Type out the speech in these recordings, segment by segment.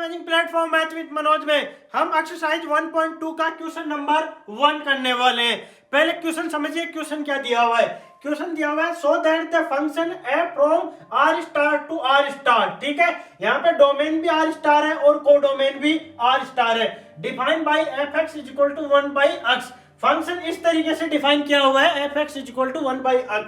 Amazing platform math with Manoj में हम exercise 1.2 का क्वेश्चन नंबर 1 करने वाले हैं। पहले क्वेश्चन समझिए, क्वेश्चन क्या दिया हुआ है। क्वेश्चन दिया हुआ है so that the function f from r star to r star. ठीक है, यहाँ पे डोमेन भी r स्टार है और कोडोमेन भी r स्टार है। Define by fx is equal to 1 by x। Function इस तरीके से डिफाइन किया हुआ है fx is equal to 1 by x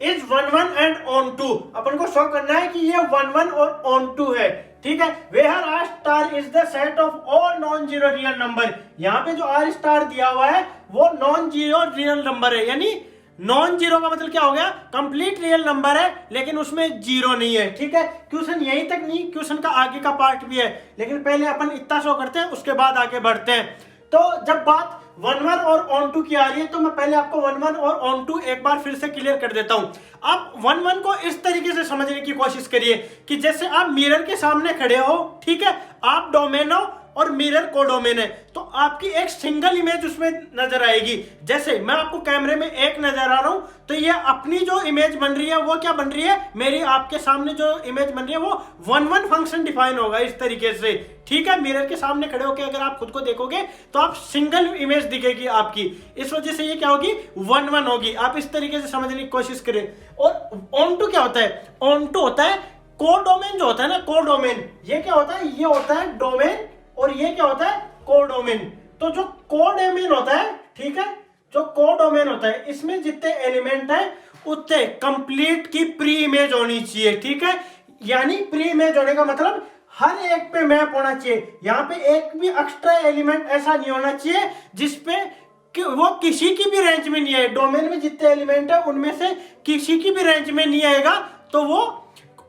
is 1 1 and onto. अपन को शो करना है कि ये 1 1 और ऑन टू है। ठीक है, where r star is the set of all non zero real number. यहाँ पे जो r स्टार दिया हुआ है वो नॉन जीरो रियल नंबर है, यानी नॉन जीरो का मतलब क्या हो गया, कंप्लीट रियल नंबर है लेकिन उसमें जीरो नहीं है। ठीक है, क्वेश्चन यहीं तक नहीं, क्वेश्चन का आगे का पार्ट भी है, लेकिन पहले अपन इतना शो करते हैं उसके बाद आगे बढ़ते हैं। तो जब बात 1 1 और ऑन टू की आ रही है तो मैं पहले आपको 1 1 और ऑन टू एक बार फिर से क्लियर कर देता हूं। आप 1 1 को इस तरीके से समझने की कोशिश करिए कि जैसे आप मिरर के सामने खड़े हो, ठीक है, आप डोमेन हो और मिरर कोडोमेन है, तो आपकी एक सिंगल इमेज उसमें नजर आएगी। जैसे मैं आपको कैमरे में एक नजर आ रहा हूं तो ये अपनी जो इमेज बन रही है वो क्या बन रही है, मेरी आपके सामने जो इमेज बन रही है वो 1 1 फंक्शन डिफाइन होगा इस तरीके से। ठीक है, मिरर के सामने खड़े होकर अगर आप खुद को देखोगे तो आप सिंगल इमेज दिखेगी आपकी, इस वजह से ये क्या होगी, 1 1 होगी। आप इस तरीके से समझने की कोशिश करें। और ऑन टू क्या होता है, ऑन टू होता है कोडोमेन जो होता है ना, कोडोमेन। ये क्या होता है, ये होता है डोमेन और ये क्या होता है, कोडोमेन। तो जो कोडोमेन होता है, ठीक है, जो कोडोमेन होता है इसमें जितने एलिमेंट है उतने कंप्लीट की प्री इमेज होनी चाहिए। ठीक है, यानी प्री इमेज होने का मतलब हर एक पे मैप होना चाहिए। यहाँ पे एक भी एक्स्ट्रा एलिमेंट ऐसा नहीं होना चाहिए जिसपे कि वो किसी की भी रेंज में नहीं आए। डोमेन में जितने एलिमेंट है उनमें से किसी की भी रेंज में नहीं आएगा तो वो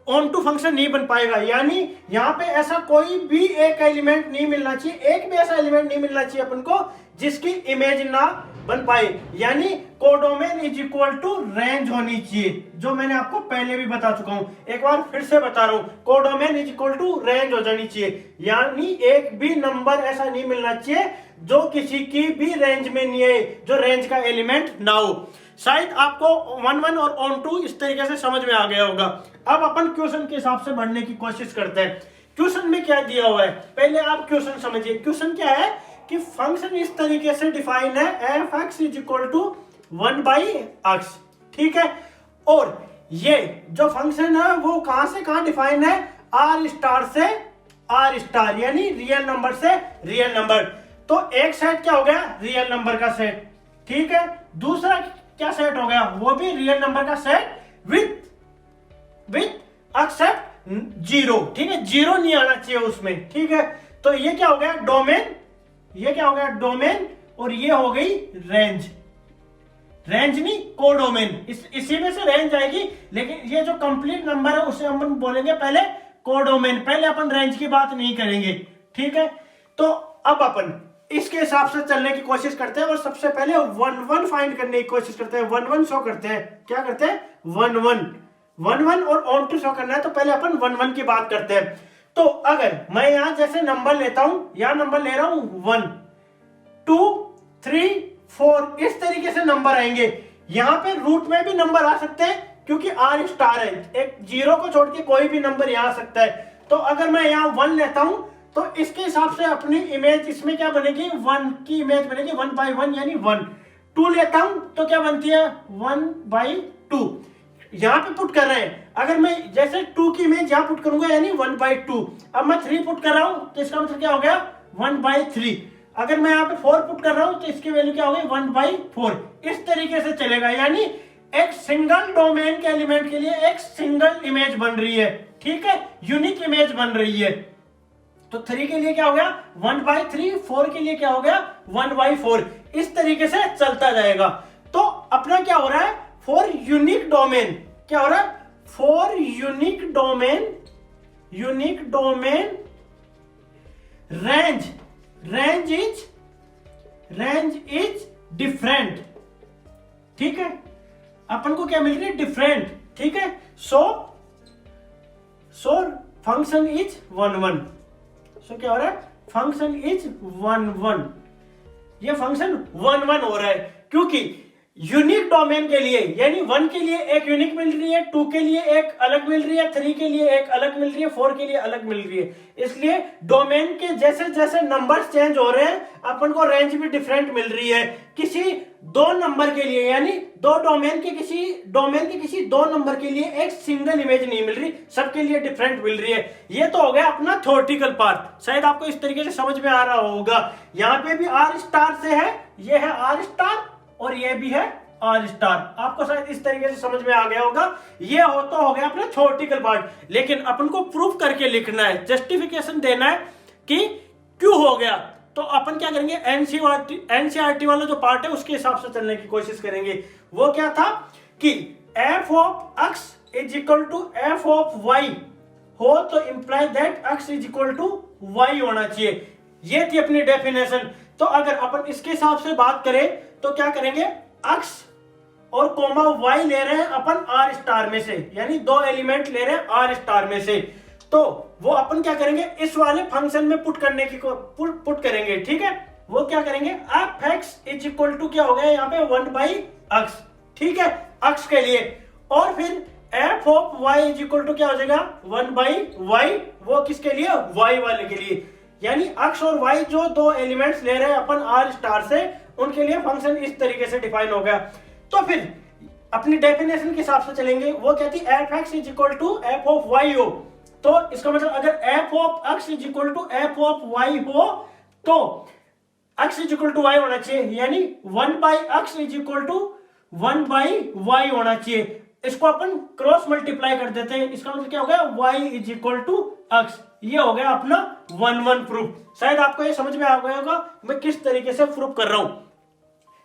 ऑन टू फंक्शन नहीं बन पाएगा। यानी यहाँ पे ऐसा कोई भी एक एलिमेंट नहीं मिलना चाहिए, एक भी ऐसा एलिमेंट नहीं मिलना चाहिए अपन को जिसकी इमेज ना बन पाए। यानी codomain is equal to range होनी चाहिए, जो मैंने आपको पहले भी बता चुका हूं, एक बार फिर से बता रहा हूं, codomain is equal to range हो जानी चाहिए। यानी एक भी नंबर ऐसा नहीं मिलना चाहिए जो किसी की भी रेंज में नहीं है, जो रेंज का एलिमेंट ना हो। शायद आपको 1 1 और ऑन टू इस तरीके से समझ में आ गया होगा। अब अपन क्वेश्चन के हिसाब से बढ़ने की कोशिश करते हैं। क्वेश्चन में क्या दिया हुआ है, पहले आप क्वेश्चन समझिए। क्वेश्चन क्या है कि फंक्शन इस तरीके से डिफाइन है f(x) is equal to 1 by x। ठीक है, और ये जो फंक्शन है वो कहां से कहां डिफाइन है, r स्टार से r स्टार, यानी रियल नंबर से रियल नंबर। तो एक सेट क्या हो गया, रियल नंबर का सेट। ठीक है, दूसरा क्या सेट हो गया, वो भी रियल नंबर का सेट विथ एक्सेप्ट जीरो। ठीक है, जीरो नहीं आना चाहिए उसमें। ठीक है, तो ये क्या हो गया, डोमेन, ये क्या हो गया, डोमेन, और ये हो गई रेंज। रेंज नहीं, कोडोमेन, इसी में से रेंज आएगी, लेकिन ये जो कंप्लीट नंबर है उसे हम बोलेंगे पहले कोडोमेन, पहले अपन रेंज की बात नहीं करेंगे। ठीक है, तो अब अपन इसके हिसाब से चलने की कोशिश करते हैं और सबसे पहले 1 1 फाइंड करने की कोशिश करते हैं। 1 1 शो करते हैं, क्या करते हैं, 1 1 और ऑन टू शो करना है तो पहले अपन 1 1 की बात करते हैं। तो अगर मैं यहां जैसे नंबर लेता हूं, यहां नंबर ले रहा हूं 1 2 3 4, इस तरीके से नंबर आएंगे। यहां पे रूट में भी नंबर आ सकते हैं क्योंकि r स्टार है, एक जीरो को छोड़ के कोई भी नंबर यहां आ सकता है। तो अगर मैं यहां 1 लेता हूं तो इसके हिसाब से अपनी इमेज इसमें क्या बनेगी, 1 की इमेज बनेगी 1 बाई 1 यानी 1। 2 लेता हूं तो क्या बनती है, 1 बाई 2। यहां पे पुट कर रहे हैं, अगर मैं जैसे 2 की इमेज यहां पुट करूंगा यानी 1 बाई 2। अब मैं 3 पुट कर रहा हूं तो इसका मतलब क्या हो गया, 1 बाई 3। अगर मैं यहाँ पे 4 पुट कर रहा हूं तो इसकी वैल्यू क्या हो गई, 1 बाई 4। इस तरीके से चलेगा, यानी एक सिंगल डोमेन के एलिमेंट के लिए एक सिंगल इमेज बन रही है। ठीक है, यूनिक इमेज बन रही है। तो 3 के लिए क्या हो गया, 1 बाई 3, 4 के लिए क्या हो गया, 1 बाई 4। इस तरीके से चलता जाएगा। तो अपना क्या हो रहा है, फॉर यूनिक डोमेन, क्या हो रहा है, for unique domain range is different. ठीक है, अपन को क्या मिल रही है, डिफरेंट। ठीक है, सो फंक्शन इज 1 1। सो क्या हो रहा है, फंक्शन इज 1 1। ये फंक्शन 1 1 हो रहा है क्योंकि यूनिक डोमेन के लिए, यानी 1 के लिए एक यूनिक मिल रही है, 2 के लिए एक अलग मिल रही है, 3 के लिए एक अलग मिल रही है, 4 के लिए अलग मिल रही है। इसलिए डोमेन के जैसे जैसे नंबर्स चेंज हो रहे हैं अपन को रेंज भी डिफरेंट मिल रही है। किसी 2 नंबर के लिए, यानी दो डोमेन के किसी 2 नंबर के लिए एक सिंगल इमेज नहीं मिल रही, सबके लिए डिफरेंट मिल रही है। ये तो हो गया अपना थ्योरेटिकल पार्ट, शायद आपको इस तरीके से समझ में आ रहा होगा। यहाँ पे भी आर स्टार से है, ये है आर स्टार और ये भी है आर स्टार, आपको शायद इस तरीके से समझ में आ गया होगा। ये हो गया अपना थ्योरेटिकल पार्ट। लेकिन अपन को प्रूफ करके लिखना है, जस्टिफिकेशन देना है कि क्यों हो गया। तो अपन क्या करेंगे, एनसीईआरटी वाला जो पार्ट है उसके हिसाब से चलने की कोशिश करेंगे। वो क्या था कि F of X is equal to F of Y हो तो imply that X is equal to Y होना चाहिए। ये थी अपनी डेफिनेशन। तो अगर अपन इसके हिसाब से बात करें तो क्या करेंगे, एक्स और कोमा वाई ले रहे हैं अपन आर स्टार में से, यानी 2 एलिमेंट ले रहे हैं आर स्टार में से। तो वो अपन क्या करेंगे, इस वाले फंक्शन में पुट करने की पुट करेंगे। ठीक है, वो क्या करेंगे, F X is equal to क्या हो गया यहाँ पे 1 बाई एक्स, ठीक है, एक्स के लिए। और फिर F of Y is equal to क्या हो जाएगा 1 बाई वाई, वो किसके लिए, वाई वाले के लिए। यानी एक्स और वाई जो 2 एलिमेंट्स ले रहे हैं अपन आर स्टार से, उनके लिए फंक्शन इस तरीके से डिफाइन हो गया। तो फिर अपनी डेफिनेशन के हिसाब से चलेंगे। वो कहती है F X is equal to F of Y हो, तो इसका मतलब अगर F of X is equal to F of Y हो तो X is equal to Y होना चाहिए, यानी 1 by X is equal to 1 by Y होना चाहिए। इसको अपन क्रॉस मल्टीप्लाई कर देते हैं, इसका मतलब क्या हो गया, y is equal to X. ये हो गया अपना 1-1 प्रूफ। शायद आपको ये समझ में आ गया होगा मैं किस तरीके से प्रूफ कर रहा हूं।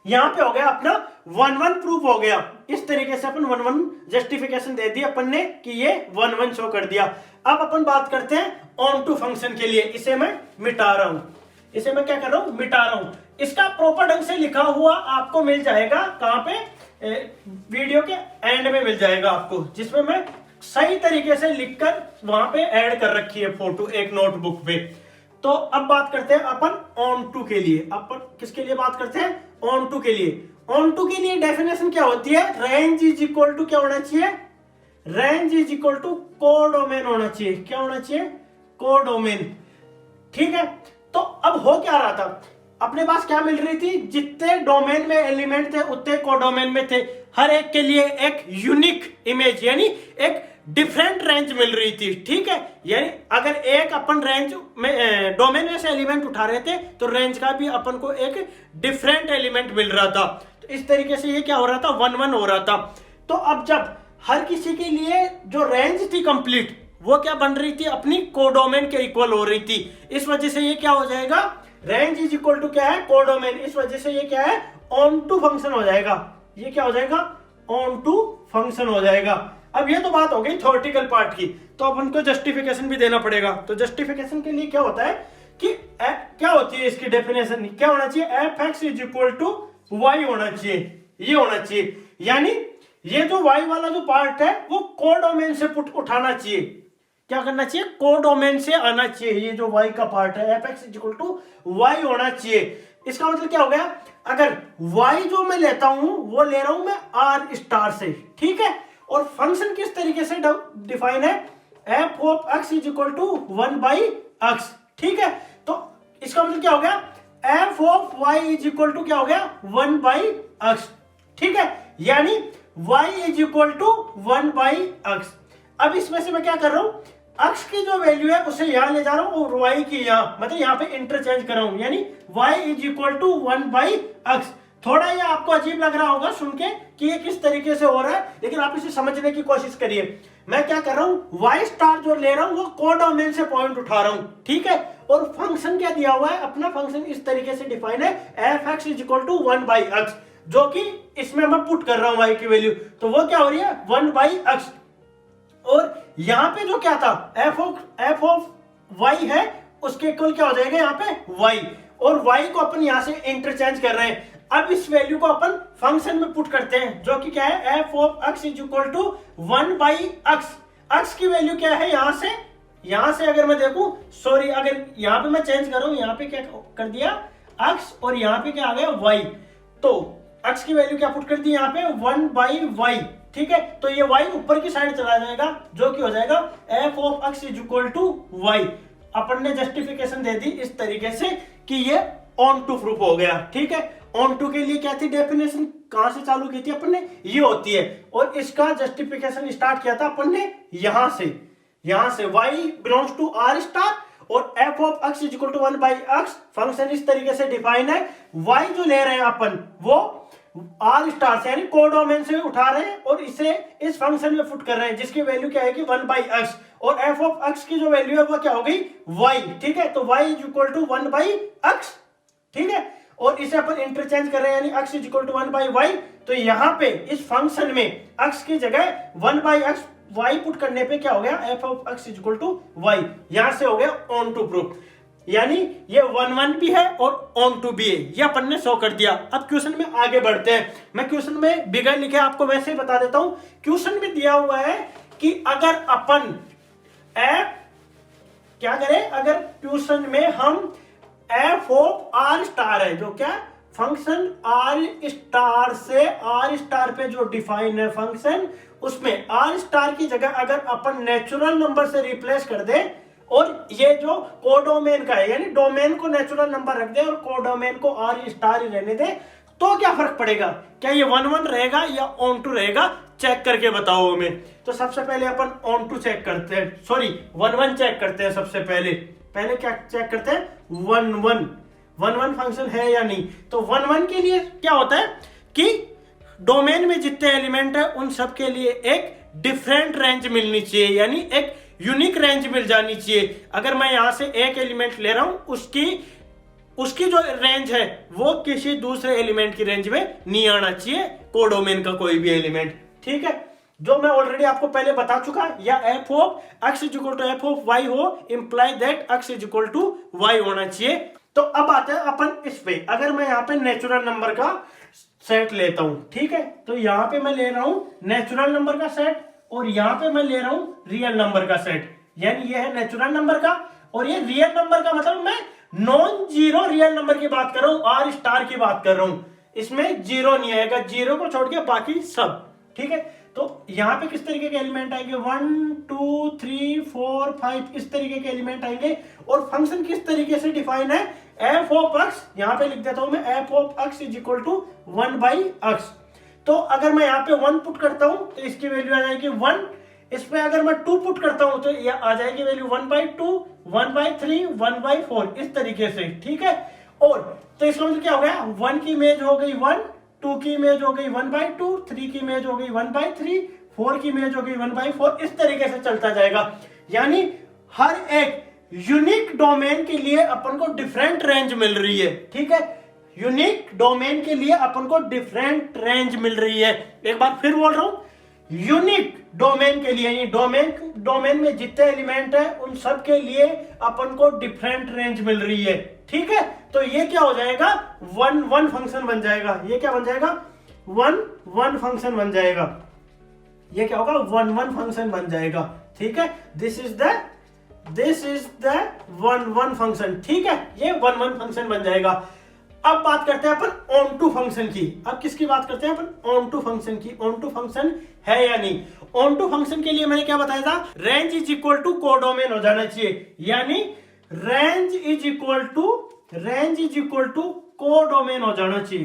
यहां पे हो गया अपना 1-1 प्रूफ हो गया। इस तरीके से अपन 1-1 जस्टिफिकेशन दे दी अपन ने कि ये 1-1 शो कर दिया। अब अपन बात करते हैं ऑन टू फंक्शन के लिए। इसे मैं मिटा रहा हूं, इसे मैं क्या कर रहा हूं, मिटा रहा हूं। इसका प्रॉपर ढंग से लिखा हुआ आपको मिल जाएगा, कहां पे, वीडियो के एंड में मिल जाएगा आपको, जिसमें मैं सही तरीके से लिखकर वहां पे ऐड कर रखी है फोटो एक नोटबुक पे। तो अब बात करते हैं अपन ऑन टू के लिए। अपन किसके लिए बात करते हैं, ऑन टू के लिए। ऑन टू के लिए डेफिनेशन क्या होती है, रेंज इज इक्वल टू क्या होना चाहिए, range is equal to codomain होना चाहिए। क्या होना चाहिए, कोडोमेन, ठीक है। तो अब हो क्या रहा था, अपने पास क्या मिल रही थी, जितने डोमेन में एलिमेंट थे उतने कोडोमेन में थे। हर एक के लिए एक यूनिक इमेज, यानी एक डिफरेंट रेंज मिल रही थी, ठीक है। यानी अगर एक अपन रेंज में डोमेन में से एलिमेंट उठा रहे थे तो रेंज का भी अपन को एक डिफरेंट एलिमेंट मिल रहा था। तो इस तरीके से ये क्या हो रहा था, 1-1 हो रहा था। तो अब जब हर किसी के लिए जो रेंज थी कंप्लीट, वो क्या बन रही थी, अपनी कोडोमेन के इक्वल हो रही थी। इस वजह से ये क्या हो जाएगा, रेंज इज इक्वल टू क्या है, कोडोमेन। इस वजह से ये क्या है, ऑन टू फंक्शन हो जाएगा। ये क्या हो जाएगा, ऑन टू फंक्शन हो जाएगा। अब ये तो बात हो गई थ्योरेटिकल पार्ट की, तो अपन को जस्टिफिकेशन भी देना पड़ेगा। तो जस्टिफिकेशन के लिए क्या होता है कि क्या होती है इसकी डेफिनेशन, क्या होना चाहिए, F X is equal to Y होना चाहिए, ये होना चाहिए। यानी ये जो वाई वाला जो पार्ट है वो कोडोमेन से उठाना चाहिए। क्या करना चाहिए, कोडोमेन से आना चाहिए। ये जो y का पार्ट है F X is equal to Y होना चाहिए। इसका मतलब क्या हो गया, अगर y जो मैं लेता हूं वो ले रहा हूं मैं r स्टार से, ठीक है। और फंक्शन किस तरीके से डिफाइन है, F of X is equal to 1 by X, ठीक है। तो इसका मतलब क्या हो गया, F of y is equal to क्या हो गया, 1 बाई एक्स, ठीक है। यानी y is equal to 1 by X. अब इसमें से मैं क्या कर रहा हूं, x की जो वैल्यू है उसे यहां ले जा रहा हूं और y की यहां, मतलब यहां पे इंटरचेंज कर रहा हूं, यानी y is equal to 1 by X. थोड़ा ये आपको अजीब लग रहा होगा सुन के कि ये किस तरीके से हो रहा है, लेकिन आप इसे समझने की कोशिश करिए। मैं क्या कर रहा हूं, y स्टार जो ले रहा हूं वो कोडोमेन से पॉइंट उठा रहा हूं, ठीक है। और फंक्शन क्या दिया हुआ है, अपना फंक्शन इस तरीके से डिफाइन है, F X is equal to 1 by X, जो कि इसमें मैं पुट कर रहा हूं y की वैल्यू। तो वो क्या हो रही है, 1 बाई एक्स। और यहां पे जो क्या था, एफ ऑफ वाई है, उसके इक्वल क्या हो जाएगा यहाँ पे y, और y को अपन यहां से इंटरचेंज कर रहे हैं। अब इस वैल्यू को अपन फंक्शन में पुट करते हैं, जो कि क्या है, F of X is equal to 1 by X. X की वैल्यू क्या है, यहां से अगर मैं देखूं, सॉरी अगर यहां पे मैं चेंज कर रहा हूं, यहां पे क्या कर दिया x और यहां पे क्या आ गया y। तो x की वैल्यू क्या पुट कर दी यहाँ पे 1/y, ठीक है। तो ये y ऊपर की साइड चला जाएगा जो कि हो जाएगा f of x is equal to y। अपन ने जस्टिफिकेशन दे दी इस तरीके से कि ये ऑन टू प्रूफ हो गया, ठीक है। ऑन टू के लिए क्या थी डेफिनेशन, कहां से चालू की थी अपन ने, ये होती है, और इसका जस्टिफिकेशन स्टार्ट किया था अपन ने यहां से y belongs to r star और f of x is equal to 1/x function इस तरीके से डिफाइन है। y जो ले रहे हैं अपन वो r स्टार से यानी कोडोमेन से उठा रहे हैं और इसे इस फंक्शन में पुट कर रहे हैं जिसकी वैल्यू क्या है 1/x, और f ऑफ x की जो वैल्यू है वो क्या हो गई y, ठीक है। तो y is equal to 1/x, ठीक है, और इसे अपन इंटरचेंज कर रहे हैं यानी x is equal to 1/y। तो यहां पे इस फंक्शन में x की जगह 1/x y पुट करने पे क्या हो गया f of x is equal to y, यहां से हो गया ऑन टू प्रूफ, यानी ये 1/1 भी है और ऑन टू भी है, ये अपन ने शो कर दिया। अब क्वेश्चन में आगे बढ़ते हैं। मैं क्वेश्चन में बिगर लिखे आपको वैसे ही बता देता हूं। क्वेश्चन में दिया हुआ है कि अगर अपन क्या करें, अगर क्वेश्चन में हम f ऑफ r स्टार है जो क्या फंक्शन r स्टार से r स्टार पे जो डिफाइन है फंक्शन, उसमें r स्टार की जगह अगर अपन नेचुरल नंबर से रिप्लेस कर दे और ये जो कोडोमेन का है यानी डोमेन को नेचुरल नंबर रख दे और कोडोमेन को r स्टार ही रहने दे, तो क्या फर्क पड़ेगा, क्या ये 1/1 रहेगा या ऑन टू रहेगा, चेक करके बताओ हमें। तो सबसे पहले अपन ऑन टू चेक करते हैं, सॉरी 1/1 चेक करते हैं। सबसे पहले क्या चेक करते हैं 1/1 फंक्शन है या नहीं। तो 1/1 के लिए क्या होता है कि डोमेन में जितने एलिमेंट है उन सब के लिए एक डिफरेंट रेंज मिलनी चाहिए, यानी एक यूनिक रेंज मिल जानी चाहिए। अगर मैं यहां से एक एलिमेंट ले रहा हूं उसकी जो रेंज है वो किसी दूसरे एलिमेंट की रेंज में नहीं आना चाहिए, कोडोमेन का कोई भी एलिमेंट, ठीक है। जो मैं ऑलरेडी आपको पहले बता चुका, या f of x is equal to f of y हो, imply that x is equal to y होना चाहिए। तो अब आते हैं अपन इस पे, अगर मैं यहाँ पे नेचुरल नंबर का सेट लेता हूं, ठीक है, तो यहाँ पे मैं ले रहा हूं नेचुरल नंबर का सेट और यहाँ पे मैं ले रहा हूं रियल नंबर का सेट, यानी ये है नेचुरल नंबर का और ये रियल नंबर का, मतलब मैं नॉन जीरो रियल नंबर की बात कर रहा हूं, आर स्टार की बात कर रहा हूं, इसमें जीरो नहीं आएगा, जीरो को छोड़ के बाकी सब, ठीक है। तो यहाँ पे किस तरीके के एलिमेंट आएंगे 1 2 3 4 5 इस तरीके के एलिमेंट आएंगे, और फंक्शन किस तरीके से डिफाइन है f ऑफ x, यहाँ पे लिख देता हूं मैं f of x is equal to 1/x। तो अगर मैं यहाँ पे 1 पुट करता हूं तो इसकी वैल्यू आ जाएगी 1, इस पे अगर मैं 2 पुट करता हूं तो ये आ जाएगी वैल्यू 1/2 1/3 1/4 इस तरीके से, ठीक है। और तो इसका मतलब क्या हो गया 1 की इमेज हो गई 1, 2 की इमेज हो गई 1/2, 3 की इमेज हो गई 1/3, 4 की इमेज हो गई 1/4, इस तरीके से चलता जाएगा। यानी हर एक यूनिक डोमेन के लिए अपन को डिफरेंट रेंज मिल रही है, ठीक है। यूनिक डोमेन के लिए अपन को डिफरेंट रेंज मिल रही है। एक बार फिर बोल रहा हूं, यूनिक डोमेन के लिए, यानी डोमेन में जितने एलिमेंट है उन सब के लिए अपन को डिफरेंट रेंज मिल रही है, ठीक है। तो ये क्या हो जाएगा 1/1 फंक्शन बन जाएगा, ये क्या बन जाएगा 1/1 फंक्शन बन जाएगा, ये क्या होगा 1/1 फंक्शन बन जाएगा, ठीक है। दिस इज द 1/1 फंक्शन, ठीक है, ये 1/1 फंक्शन बन जाएगा। अब बात करते हैं अपन ऑन टू फंक्शन की। अब किसकी बात करते हैं अपन ऑन टू फंक्शन की, ऑन टू फंक्शन है या नहीं। ऑन टू फंक्शन के लिए मैंने क्या बताया था, range is equal to codomain हो जाना चाहिए, यानी range is equal to codomain हो जाना चाहिए।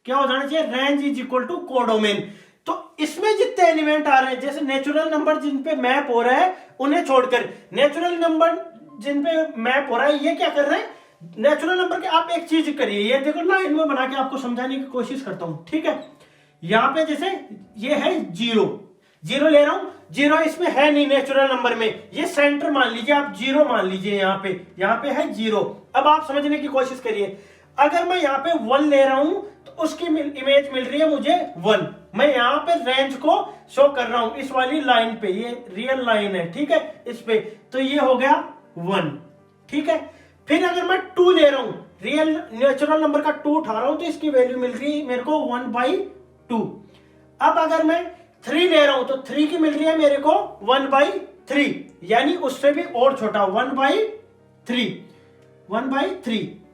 क्या हो जाना चाहिए range is equal to codomain. तो इसमें जितने एलिमेंट आ रहे हैं, जैसे नेचुरल नंबर जिन पे मैप हो रहा है उन्हें छोड़कर, नेचुरल नंबर जिन पे मैप हो रहा है ये क्या कर रहे हैं, नेचुरल नंबर के आप एक चीज करिए, ये देखो ना इनमें बना के आपको समझाने की कोशिश करता हूं, ठीक है। यहाँ पे जैसे ये है 0 ले रहा हूं, 0 इसमें है नहीं नेचुरल नंबर में, ये सेंटर मान लीजिए आप 0 मान लीजिए, यहाँ पे है 0। अब आप समझने की कोशिश करिए, अगर मैं यहाँ पे 1 ले रहा हूं तो उसकी इमेज मिल रही है मुझे 1, मैं यहाँ पे रेंज को शो कर रहा हूं इस वाली लाइन पे, ये रियल लाइन है, ठीक है, इस पे, तो ये हो गया 1, ठीक है। फिर अगर मैं 2 ले रहा हूं, रियल नेचुरल नंबर का 2 उठा रहा हूं तो इसकी वैल्यू मिल रही है मेरे को 1/2। अब अगर मैं 3 ले रहा हूं तो 3 की मिल रही है मेरे को 1/3, यानी उससे भी और छोटा 1/3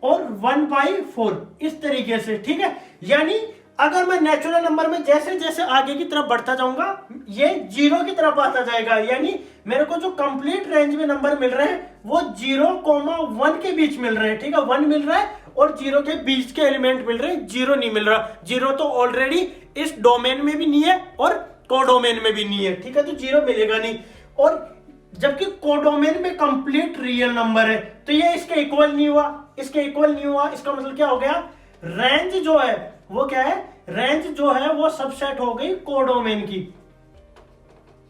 और 1/4 इस तरीके से, ठीक है। यानी अगर मैं नेचुरल नंबर में जैसे जैसे आगे की तरफ बढ़ता जाऊंगा ये जीरो की तरफ आता जाएगा, यानी मेरे को जो कंप्लीट रेंज में नंबर मिल रहे हैं वो 0,1 के बीच मिल रहे हैं, ठीक है। 1 मिल रहा है और 0 के बीच के एलिमेंट मिल रहे हैं, 0 नहीं मिल रहा। 0 तो ऑलरेडी इस डोमेन में भी नहीं है और कोडोमेन में भी नहीं है, ठीक है, तो 0 मिलेगा नहीं। और जबकि कोडोमेन में कंप्लीट रियल नंबर है तो ये इसके इक्वल नहीं हुआ, इसके इक्वल नहीं हुआ। इसका मतलब क्या हो गया, रेंज जो है वो क्या है, रेंज जो है वो सबसेट हो गई कोडोमेन की।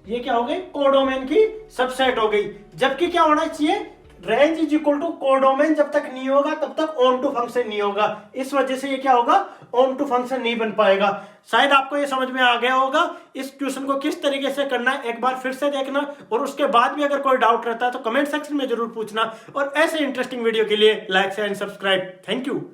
ये क्या हो गई, कोडोमेन की सबसेट हो गई। जबकि क्या होना चाहिए, range is equal to codomain जब तक नहीं होगा तब तक ऑन टू फंक्शन नहीं होगा। इस वजह से ये क्या होगा, ऑन टू फंक्शन नहीं बन पाएगा। शायद आपको ये समझ में आ गया होगा। इस क्वेश्चन को किस तरीके से करना है एक बार फिर से देखना, और उसके बाद भी अगर कोई डाउट रहता है तो कमेंट सेक्शन में जरूर पूछना। और ऐसे इंटरेस्टिंग वीडियो के लिए like share and subscribe. Thank you.